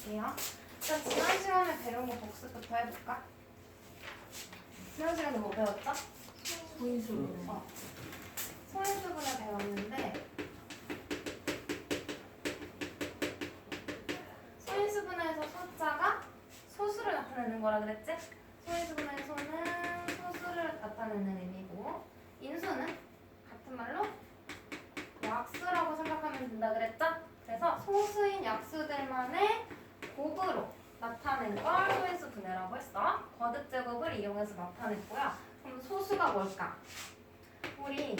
볼게요. 일단 지난 시간에 배운 거 복습부터 해볼까? 지난 시간에 뭐 배웠죠? 소인수분. 소인수분을 배웠는데 소인수분에서 소자가 소수를 나타내는 거라 그랬지? 소인수분의 소는 소수를 나타내는 의미고 인수는 같은 말로 약수라고 생각하면 된다 그랬죠? 그래서 소수인 약수들만의 곱으로 나타낸 걸 소인수 분해라고 했어. 거듭 제곱을 이용해서 나타냈고요. 그럼 소수가 뭘까? 우리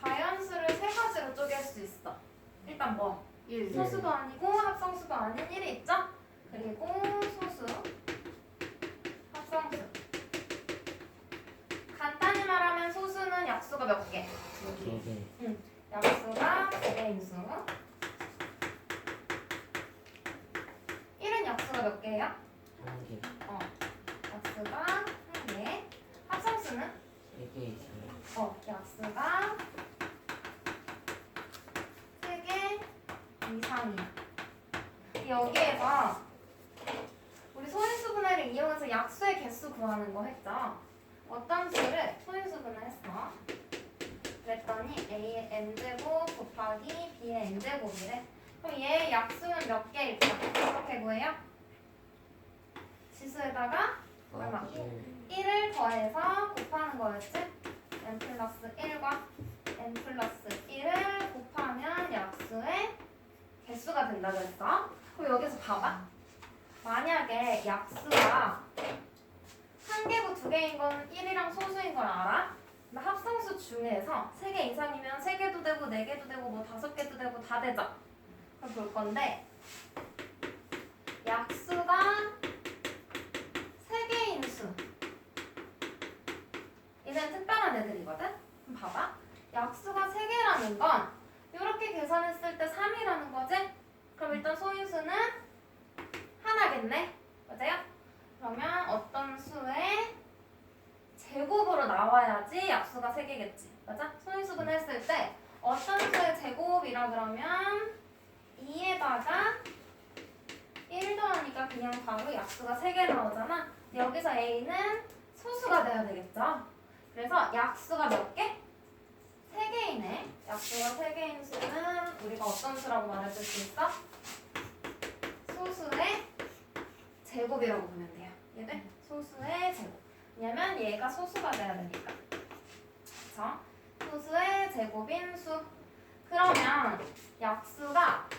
자연수를 세 가지로 쪼갤 수 있어. 일단 뭐? 1. 소수도 아니고 합성수도 아닌 1이 있죠? 그리고 소수, 합성수. 간단히 말하면 소수는 약수가 몇 개? 2개. 약수가 2개인 수. 1은 약수가 몇 개예요? 1개. 약수가 1개. 합성수는? 3개 있어요. 약수가 3개 이상이야. 여기에서 우리 소인수 분해를 이용해서 약수의 개수 구하는 거 했죠? 어떤 수를 소인수 분해했어? 그랬더니 A의 n제곱 곱하기 B의 n제곱이래. 그럼 얘의 약수는 몇 개일까? 어떻게 구해요? 지수에다가 얼마? 1을 더해서 곱하는 거였지? n 플러스 1과 n 플러스 1을 곱하면 약수의 개수가 된다고 했어. 그럼 여기서 봐봐. 만약에 약수가 1개고 2개인 건 1이랑 소수인 걸 알아? 근데 합성수 중에서 3개 이상이면 3개도 되고 4개도 되고 뭐 5개도 되고 다 되죠? 그럼 볼 건데 약수가 3개인 수 얘는 특별한 애들이거든? 그럼 봐봐. 약수가 3개라는 건 이렇게 계산했을 때 3이라는 거지? 그럼 일단 소인수는 하나겠네? 맞아요? 그러면 어떤 수의 제곱으로 나와야지 약수가 3개겠지. 맞아? 소인수분 했을 때 어떤 수의 제곱이라 그러면 2에다가 1 더하니까 그냥 바로 약수가 3개 나오잖아. 여기서 A는 소수가 돼야 되겠죠? 그래서 약수가 몇 개? 3개이네. 약수가 3개인 수는 우리가 어떤 수라고 말해줄 수 있어? 소수의 제곱이라고 보면 돼요. 얘들 소수의 제곱. 왜냐면 얘가 소수가 돼야 되니까. 그쵸? 소수의 제곱인 수. 그러면 약수가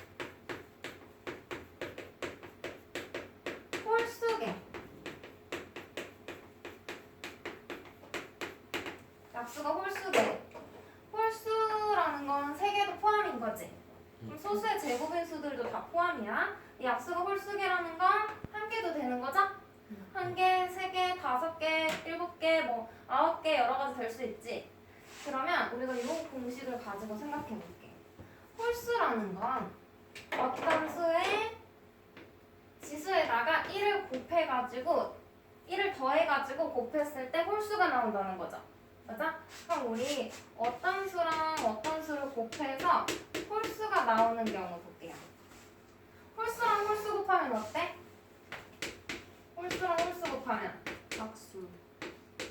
홀수개. 약수가 홀수개. 홀수라는 건 3개도 포함인 거지. 그럼 소수의 제곱인 수들도 다 포함이야. 이 약수가 홀수개라는 건 1개도 되는 거죠? 1개, 3개, 5개, 7개, 뭐 9개 여러 가지 될 수 있지. 그러면 우리가 이 공식을 가지고 생각해 볼게. 홀수라는 건 어떤 수의 지수에다가 1을 곱해가지고 1을 더해가지고 곱했을 때 홀수가 나온다는 거죠. 맞아? 그럼 우리 어떤 수랑 어떤 수를 곱해서 홀수가 나오는 경우 볼게요. 홀수랑 홀수 곱하면 어때? 홀수랑 홀수 곱하면 짝수.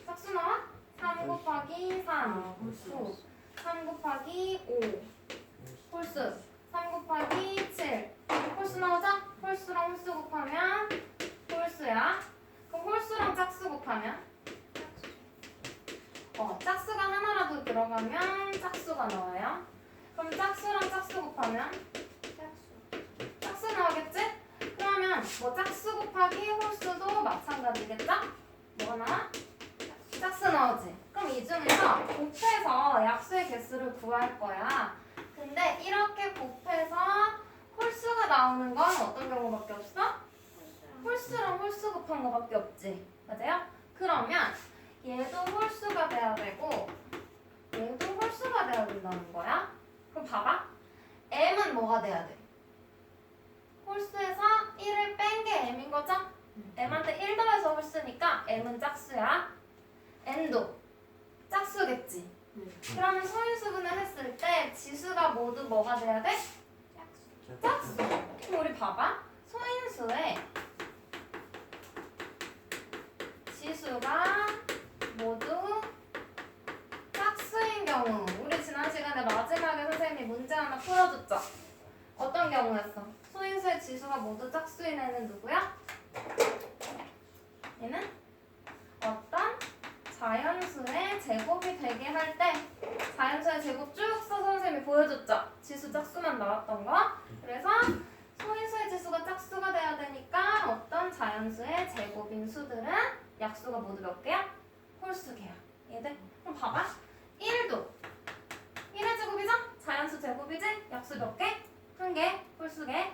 짝수 나와? 3 곱하기 3 홀수 3 곱하기 5 홀수 3 곱하기 7 홀수 나오죠? 홀수랑 홀수 곱하면 홀수야. 그럼 홀수랑 짝수 곱하면 짝수가 하나라도 들어가면 짝수가 나와요. 그럼 짝수랑 짝수 곱하면 짝수 나오겠지? 그러면 뭐 짝수 곱하기 홀수도 마찬가지겠죠? 뭐가 나와? 짝수 나오지? 그럼 이 중에서 곱해서 약수의 개수를 구할 거야. 근데 이렇게 곱해서 홀수가 나오는 건 어떤 경우밖에 없어? 홀수랑 홀수 곱한 거밖에 없지. 맞아요? 그러면 얘도 홀수가 돼야 되고 얘도 홀수가 돼야 된다는 거야. 그럼 봐봐. m은 뭐가 돼야 돼? 홀수에서 1을 뺀 게 m인 거죠? m한테 1 더해서 홀수니까 m은 짝수야. n도 짝수겠지. 그러면 소인수분을 했을 때 지수가 모두 뭐가 돼야 돼? 짝수. 그럼 우리 봐봐. 소인수의 지수가 모두 짝수인 경우. 우리 지난 시간에 마지막에 선생님이 문제 하나 풀어줬죠? 어떤 경우였어? 소인수의 지수가 모두 짝수인 애는 누구야? 얘는 어떤 자연수의 제곱이 되게 할 때 자연수의 제곱 쭉 써서 선생님이 보여줬죠? 지수 짝수만 나왔던 거. 그래서 소인수의 지수가 짝수가 돼야 되니까 어떤 자연수의 제곱인 수들은 약수가 모두 몇 개야? 홀수 개야. 얘들. 그럼 봐봐. 1도 1의 제곱이죠? 자연수 제곱이지? 약수 몇 개? 1개. 홀수 개.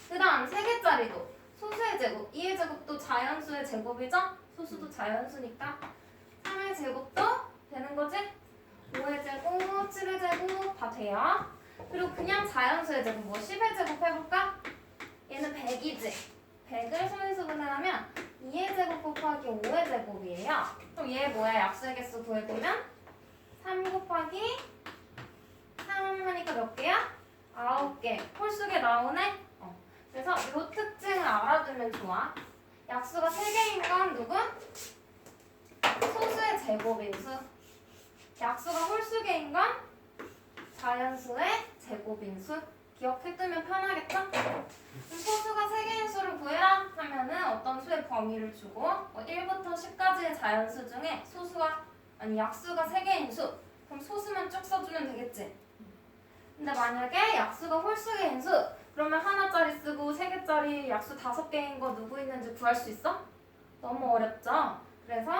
그 다음 3개짜리도 소수의 제곱, 2의 제곱도 자연수의 제곱이죠? 소수도 자연수니까 3의 제곱도 되는 거지? 5의 제곱, 7의 제곱 다 돼요. 그리고 그냥 자연수의 제곱, 뭐 10의 제곱 해볼까? 얘는 100이지? 100을 소인수 분해하면 2의 제곱 곱하기 5의 제곱이에요. 그럼 얘 뭐야? 약수의 개수 구해보면 3 곱하기 3 하니까 몇 개야? 9개. 홀수개 나오네? 그래서 이 특징을 알아두면 좋아. 약수가 3개인 건 누구? 소수의 제곱인 수. 약수가 홀수개인 건 자연수의 제곱인 수. 기억해두면 편하겠죠? 그럼 소수가 3개인 수를 구해라 하면은 어떤 수의 범위를 주고 1부터 10까지의 자연수 중에 약수가 3개인 수. 그럼 소수만 쭉 써주면 되겠지? 근데 만약에 약수가 홀수개인 수 그러면 하나짜리 쓰고 3개짜리 약수 5개인 거 누구 있는지 구할 수 있어? 너무 어렵죠? 그래서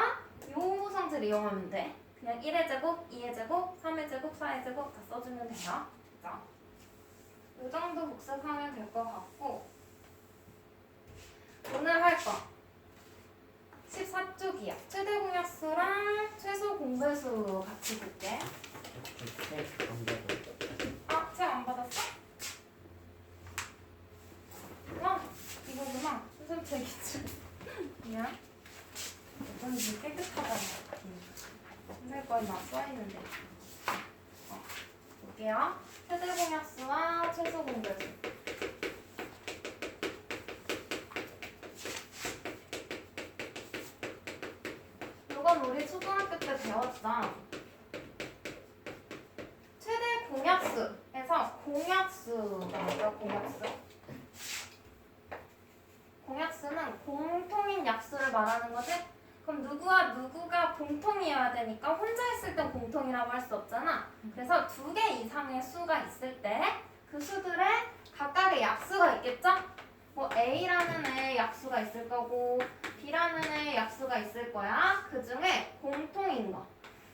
요 성질 이용하면 돼. 그냥 1의 제곱, 2의 제곱, 3의 제곱, 4의 제곱 다 써주면 돼요. 그죠? 이 정도 복습하면 될 것 같고 오늘 할 거 14쪽이야. 최대 공약수랑 최소 공배수 같이 볼게. 아, 책 안 받았어? 이거구나. 선생님 책이지. 미안. 어쩐지 깨끗하다. 선생님 거에 막 써있는데. 볼게요. 최대 공약수와 최소 공배수. 이건 우리 초등학교 때 배웠다. 최대 공약수에서 공약수가 뭐야? 공약수는 공통인 약수를 말하는 거지? 그럼 누구가 공통이어야 되니까 혼자 있을 땐 공통이라고 할 수 없잖아. 그래서 2개 이상의 수가 있을 때 그 수들의 각각의 약수가 있겠죠? 뭐 A라는 애 약수가 있을 거고 B라는 애 약수가 있을 거야. 그 중에 공통인 거,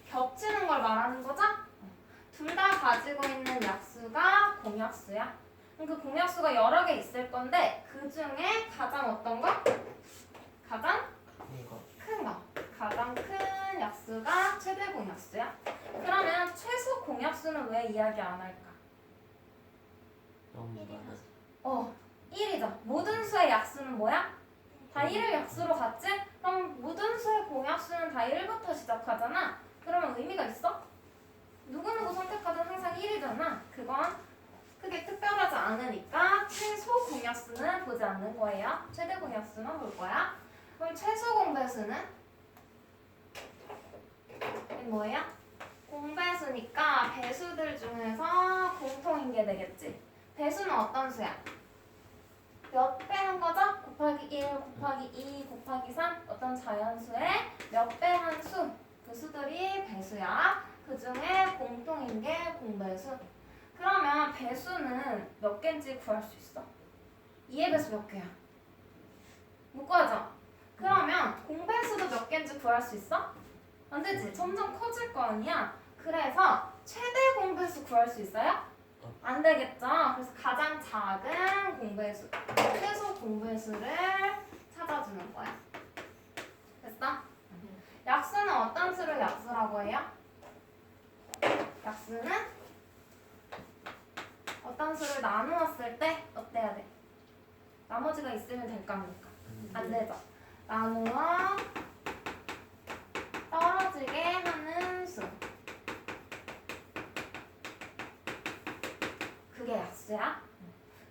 겹치는 걸 말하는 거죠? 둘 다 가지고 있는 약수가 공약수야. 그럼 그 공약수가 여러 개 있을 건데 그 중에 가장 어떤 거? 가장 큰 거. 가장 큰 약수가 최대 공약수야. 그러면 최소 공약수는 왜 이야기 안 할까? 너무 많아. 1이죠. 모든 수의 약수는 뭐야? 다 1을 약수로 갔지? 그럼 모든 수의 공약수는 다 1부터 시작하잖아. 그러면 의미가 있어? 누구누구 선택하든 항상 1이잖아. 그건 크게 특별하지 않으니까 최소 공약수는 보지 않는 거예요. 최대 공약수만 볼 거야. 그럼 최소 공배수는 뭐예요? 공배수니까 배수들 중에서 공통인 게 되겠지. 배수는 어떤 수야? 몇 배 한 거죠? 곱하기 1, 곱하기 2, 곱하기 3 어떤 자연수의 몇 배 한 수. 그 수들이 배수야. 그 중에 공통인 게 공배수. 그러면 배수는 몇 개인지 구할 수 있어? 2의 배수 몇 개야? 못 구하죠? 그러면 공배수도 몇 개인지 구할 수 있어? 안 되지. 점점 커질 거 아니야. 그래서 최대 공배수 구할 수 있어요? 안 되겠죠? 그래서 가장 작은 공배수, 최소 공배수를 찾아주는 거야. 됐어? 약수는 어떤 수를 약수라고 해요? 약수는 어떤 수를 나누었을 때 어때야 돼? 나머지가 있으면 될까 합니까? 안 되죠. 나누어 떨어지게 하는 수. 그게 약수야.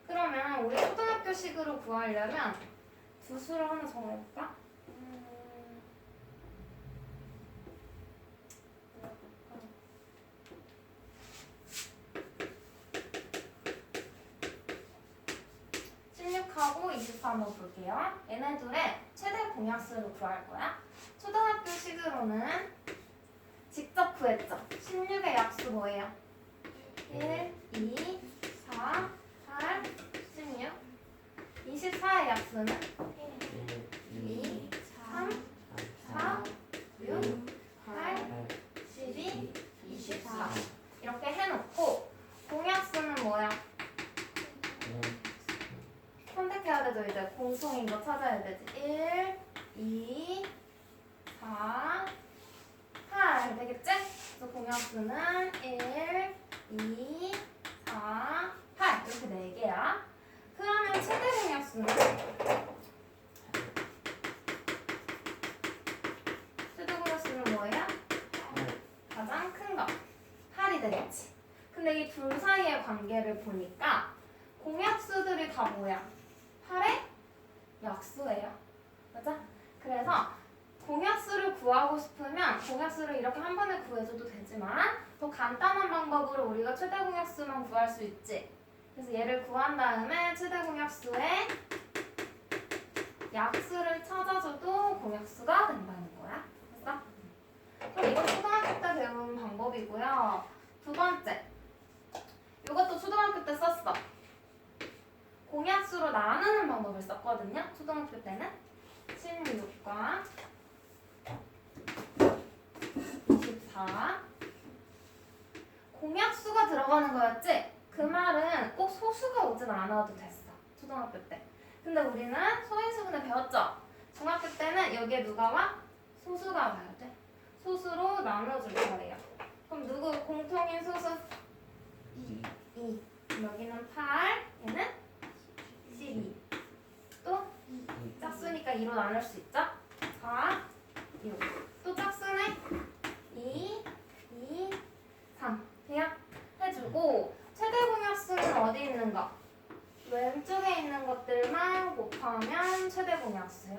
그러면 우리 초등학교 초등학교식으로 구하려면 두 수를 하나 정해볼까? 하고 24 한번 볼게요. 얘네들의 최대 공약수를 구할 거야. 초등학교식으로는 직접 구했죠. 16의 약수 뭐예요? 1, 2, 4, 8, 16. 24의 약수는 2, 3, 4, 6, 8, 12, 24. 이렇게 해놓고 공약수는 뭐야? 선택해야 되죠. 이제 공통인 거 찾아야 되지. 1, 2, 4, 8 되겠지? 그래서 공약수는 1, 2, 4, 8 이렇게 4개야. 그러면 최대 공약수는? 최대 공약수는 뭐예요? 가장 큰 거. 8이 되겠지. 근데 이 둘 사이의 관계를 보니까 공약수들이 다 뭐야? 8의 약수예요. 맞아? 그래서 공약수를 구하고 싶으면 공약수를 이렇게 한 번에 구해줘도 되지만 더 간단한 방법으로 우리가 최대 공약수만 구할 수 있지. 그래서 얘를 구한 다음에 최대 공약수의 약수를 찾아줘도 공약수가 된다는 거야. 됐어? 그럼 이건 초등학교 때 배운 방법이고요. 두 번째, 이것도 초등학교 때 썼어. 공약수로 나누는 방법을 썼거든요. 초등학교 때는 16과 24 공약수가 들어가는 거였지? 그 말은 꼭 소수가 오진 않아도 됐어. 초등학교 때. 근데 우리는 소인수분해 배웠죠? 중학교 때는 여기에 누가 와? 소수가 와야 돼. 소수로 나눠줄 거예요. 그럼 누구 공통인 소수? 2. 여기는 8, 얘는 12. 또 짝수니까 2로 나눌 수 있죠? 4, 6. 또 짝수네? 2, 2, 3. 돼요? 해주고 최대 공약수는 어디 있는 거? 왼쪽에 있는 것들만 곱하면 최대 공약수요.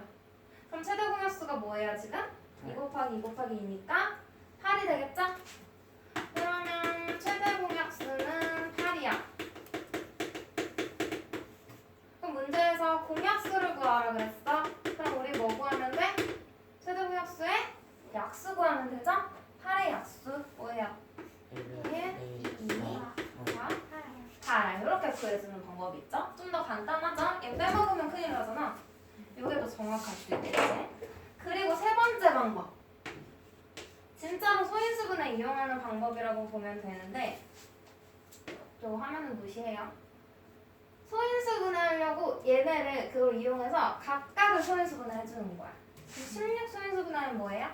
그럼 최대 공약수가 뭐예요 지금? 2 곱하기 2 곱하기 2니까 8이 되겠죠? 그러면 최대 공약수는 8이야. 그럼 문제에서 공약수를 구하라 그랬어. 그럼 우리 뭐 구하면 돼? 최대 공약수의 약수 구하면 되죠? 8의 약수 뭐예요? 1, 2, 4, 8 이렇게 구해주는 방법이 있죠? 좀 더 간단하죠? 얘 빼먹으면 큰일 나잖아. 이게 더 정확할 수 있겠지? 그리고 세 번째 방법, 진짜로 소인수분해 이용하는 방법이라고 보면 되는데 저 화면은 무시해요. 소인수분해 하려고 얘네를 그걸 이용해서 각각을 소인수분해 해주는 거야. 16 소인수분해는 뭐예요?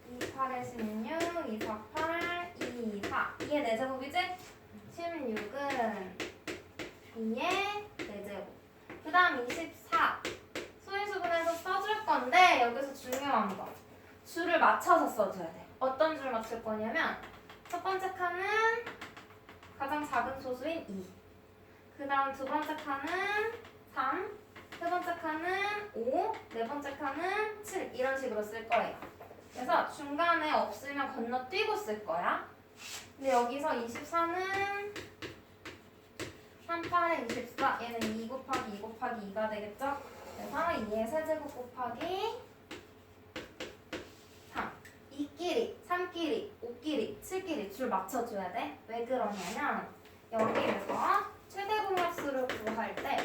2, 8에 16, 2, 4, 8, 2, 4 2의 4제곱이지? 16은 2의 4제곱. 그 다음 24 소인수분해해서 써줄 건데 여기서 중요한 거, 줄을 맞춰서 써줘야 돼. 어떤 줄 맞출 거냐면 첫 번째 칸은 가장 작은 소수인 2, 그 다음 두 번째 칸은 3, 세 번째 칸은 5, 네 번째 칸은 7 이런 식으로 쓸 거예요. 그래서 중간에 없으면 건너뛰고 쓸 거야. 근데 여기서 24는 3, 8에 24 얘는 2 곱하기 2 곱하기 2가 되겠죠? 그래서 2의 세제곱 곱하기 3 2끼리, 3끼리, 5끼리, 7끼리 줄 맞춰줘야 돼. 왜 그러냐면 여기에서 최대 공약수를 구할 때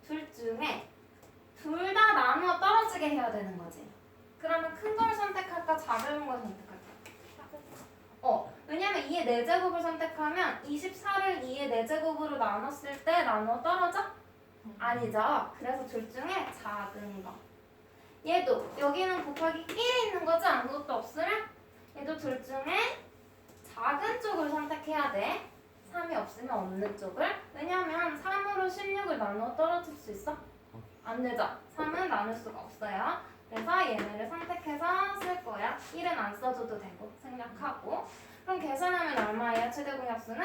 둘 중에 둘 다 나누어 떨어지게 해야 되는 거지. 그러면 큰 걸 선택할까 작은 걸 선택할까? 왜냐면 2의 4제곱을 선택하면 24를 2의 4제곱으로 나눴을 때 나누어 떨어져? 아니죠. 그래서 둘 중에 작은 거. 얘도 여기는 곱하기 1이 있는 거지 아무것도 없으면? 얘도 둘 중에 작은 쪽을 선택해야 돼. 3이 없으면 없는 쪽을. 왜냐면 3으로 16을 나누어 떨어질 수 있어? 안 되죠. 3은 나눌 수가 없어요. 그래서 얘네를 선택해서 쓸 거야. 1은 안 써줘도 되고 생략하고. 그럼 계산하면 얼마예요? 최대 공약수는?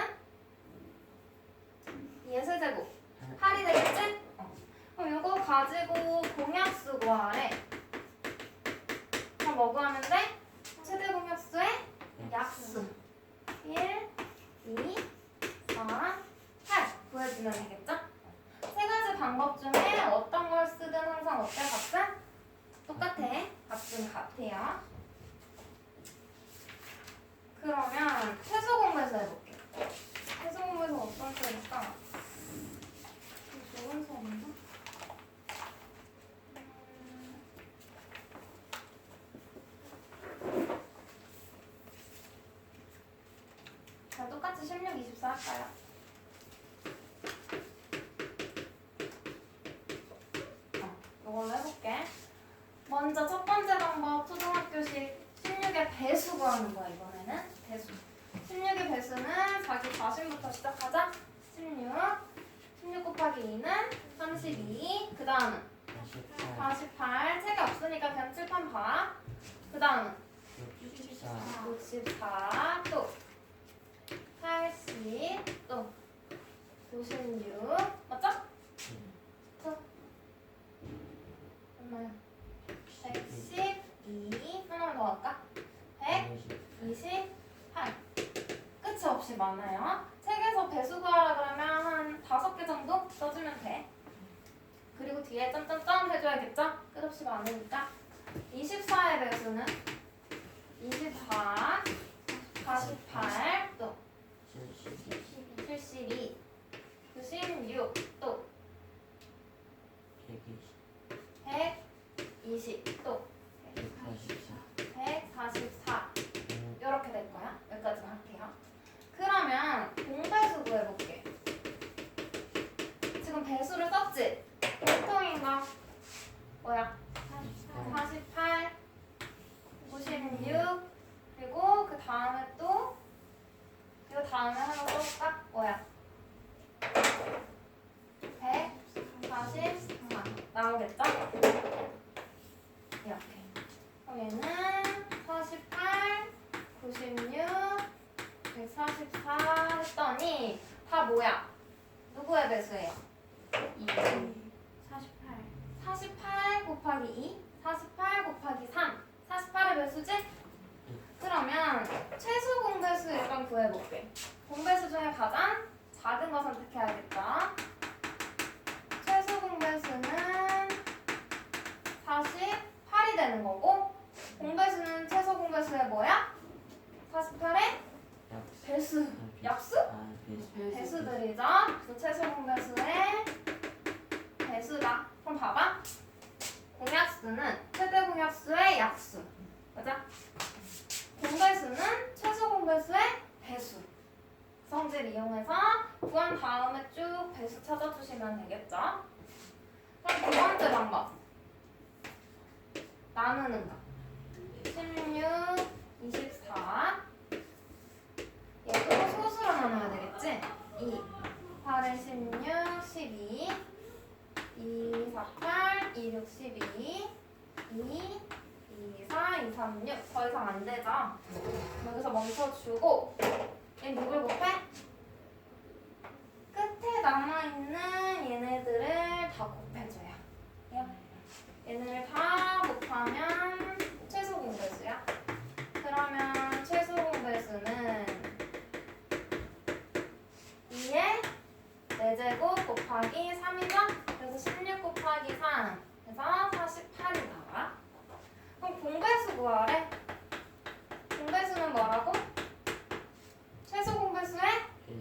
2의 세제곱 8이 되겠지? 그럼 이거 가지고 공약수 구하래. 그럼 뭐 구하면 돼? 최대 공약수의 약수 1, 2, 4, 8 구해주면 되겠죠? 세 가지 방법 중에 어떤 걸 쓰든 항상 어때? 값은? 똑같아. 값은 같아요. 그러면 최소 공배수 해볼게. 최소 공배수 어떤 수일까? 좋은 수인가? 자, 똑같이 16, 24 할까요? 이걸로 해볼게. 먼저 첫 번째 방법 초등학교식 16의 배수 구하는 거야. 이번에는 배수. 16의 배수는 자기 자신부터 시작하자. 16 곱하기 2는 32. 그 다음은 48. 책이 없으니까 그냥 칠판 봐. 그 다음은 64. 또 80. 또 96. 맞죠? 또 얼마야? 112. 하나만 더 할까? 128. 끝이 없이 많아요. 책에서 배수 구하라 그러면 한 5개 정도 써주면 돼. 그리고 뒤에 점점점 해줘야겠죠? 끝없이 많으니까. 24의 배수는 24, 48, 또 72, 96, 또 120, 또 144. 이렇게 될 거야. 여기까지만 할게요. 그러면 공배수 구해볼게. 지금 배수를 썼지? 보통인가? 뭐야? 48, 96, 그리고 그 다음에 또 이거 다음에 하나 써볼까? 뭐야? 144 나오겠죠? 이렇게. 그럼 얘는 48, 96, 144 했더니 다 뭐야? 누구의 배수예요? 48 곱하기 2, 48 곱하기 3, 48의 배수지? 그러면 최소 공배수 일단 구해볼게. 공배수 중에 가장 작은 거 선택해야겠다. 최소 공배수는 48이 되는 거고, 공배수는 최소 공배수의 뭐야? 48의 배수, 약수? 배수들이죠. 그래서 최소 공배수의 배수다. 그럼 봐봐. 공약수는 최대 공약수의 약수. 맞아? 공배수는 최소 공배수의 배수. 성질 이용해서 구한 다음에 쭉 배수 찾아주시면 되겠죠? 그럼 두 번째 방법. 나누는 거. 16, 24. 얘도 소수로 나눠야 되겠지? 2, 8에 16, 12. 2, 4, 8, 2, 6, 12. 2, 2, 4, 2, 3, 6. 더 이상 안 되죠? 여기서 멈춰주고 얘 누굴 곱해? 끝에 남아있는 얘네들을 다 곱해줘요. 얘네를 다 곱하면 최소 공배수야. 그러면 최소 공배수는 2의 4제곱 곱하기 3이죠? 그래서 16 곱하기 3. 그래서 48이 나와. 그럼 공배수 구하래. 공배수는 뭐라고? 최소 공배수의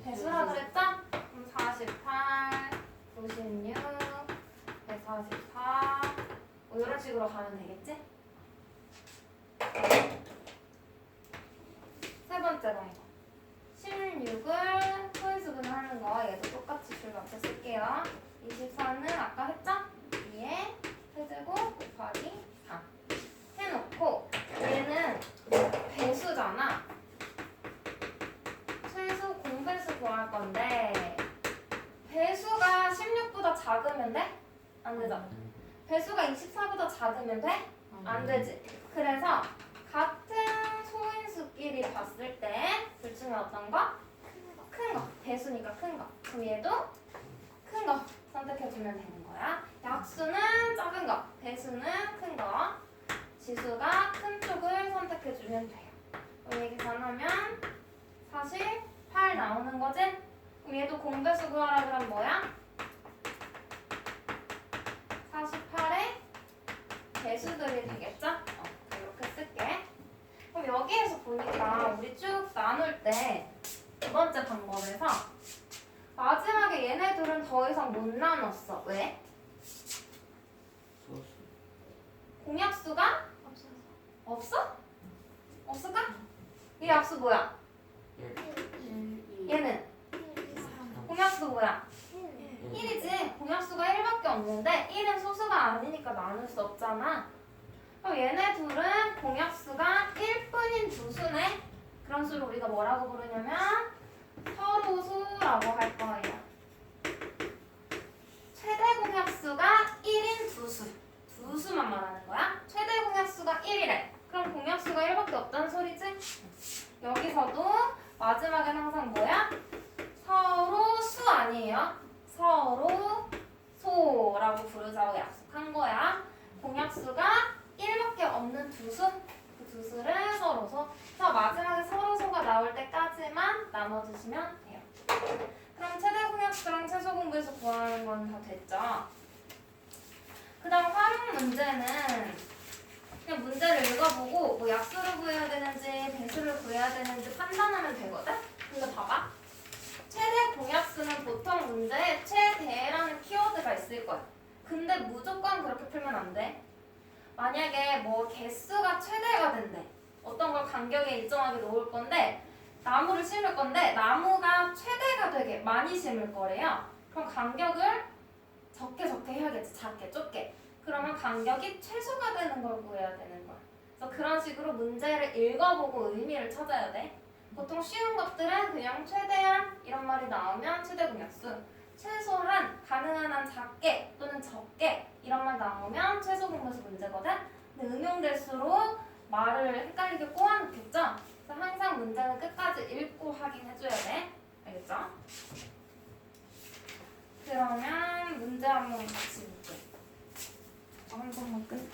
배수라 그랬죠? 그럼 48, 96, 144 뭐 이런 식으로 가면 되겠지? 세 번째 방법. 16을 소인수분하는 거 얘도 똑같이 줄 맞춰 쓸게요. 24는 아까 했죠? 2에 세제곱 곱하기 3 해놓고 얘는 배수잖아. 최소 공배수 구할 건데 배수가 16보다 작으면 돼? 안 되죠? 배수가 24보다 작으면 돼? 안 되지. 그래서 같은 소인수끼리 봤을 때 둘 중에 어떤 거? 큰 거. 배수니까 큰 거. 그럼 얘도 큰 거 선택해주면 되는 거야. 약수는 작은 거, 배수는 큰 거. 지수가 큰 쪽을 선택해주면 돼요. 그럼 얘 계산하면 48 나오는 거지? 그럼 얘도 공배수 구하라 그러면 뭐야? 48의 배수들이 되겠죠? 이렇게 쓸게. 그럼 여기에서 보니까 우리 쭉 나눌 때 두 번째 방법에서 마지막에 얘네 둘은 더 이상 못 나눴어. 왜? 소수. 공약수가 없어? 없을까? 이 약수 뭐야? 얘는 공약수 뭐야? 1이지. 공약수가 1밖에 없는데 1은 소수가 아니니까 나눌 수 없잖아. 그럼 얘네 둘은 공약수가 1뿐인 두 수네. 그런 수를 우리가 뭐라고 부르냐면 서로수라고 할 거예요. 최대 공약수가 1인 두 수. 두 수만 말하는 거야. 최대 공약수가 1이래. 그럼 공약수가 1밖에 없다는 소리지? 여기서도 마지막엔 항상 뭐야? 서로 수 아니에요? 서로 소라고 부르자고 약속한 거야. 공약수가 1밖에 없는 두 수, 그 두 수를 서로소. 그래서 마지막에 서로소가 나올 때까지만 나눠주시면 돼요. 그럼 최대 공약수랑 최소 공배수 구하는 건 다 됐죠? 그 다음 활용 문제는 그냥 문제를 읽어보고 뭐 약수를 구해야 되는지 배수를 구해야 되는지 판단하면 되거든? 근데 봐봐. 최대 공약수는 보통 문제에 최대라는 키워드가 있을 거야. 근데 무조건 그렇게 풀면 안 돼. 만약에 뭐 개수가 최대가 된대. 어떤 걸 간격에 일정하게 놓을 건데 나무를 심을 건데 나무가 최대가 되게 많이 심을 거래요. 그럼 간격을 적게 해야겠지. 작게 좁게. 그러면 간격이 최소가 되는 걸 구해야 되는 거야. 그래서 그런 식으로 문제를 읽어보고 의미를 찾아야 돼. 보통 쉬운 것들은 그냥 최대한 이런 말이 나오면 최대 공약수, 최소한 가능한 한 작게 또는 적게 이런 말 나오면 최소 공배수 문제거든. 근데 응용될수록 말을 헷갈리게 꼬아놓겠죠? 그래서 항상 문제는 끝까지 읽고 확인해줘야 돼. 알겠죠? 그러면 문제 한번 같이 볼게. 한 번만 끝.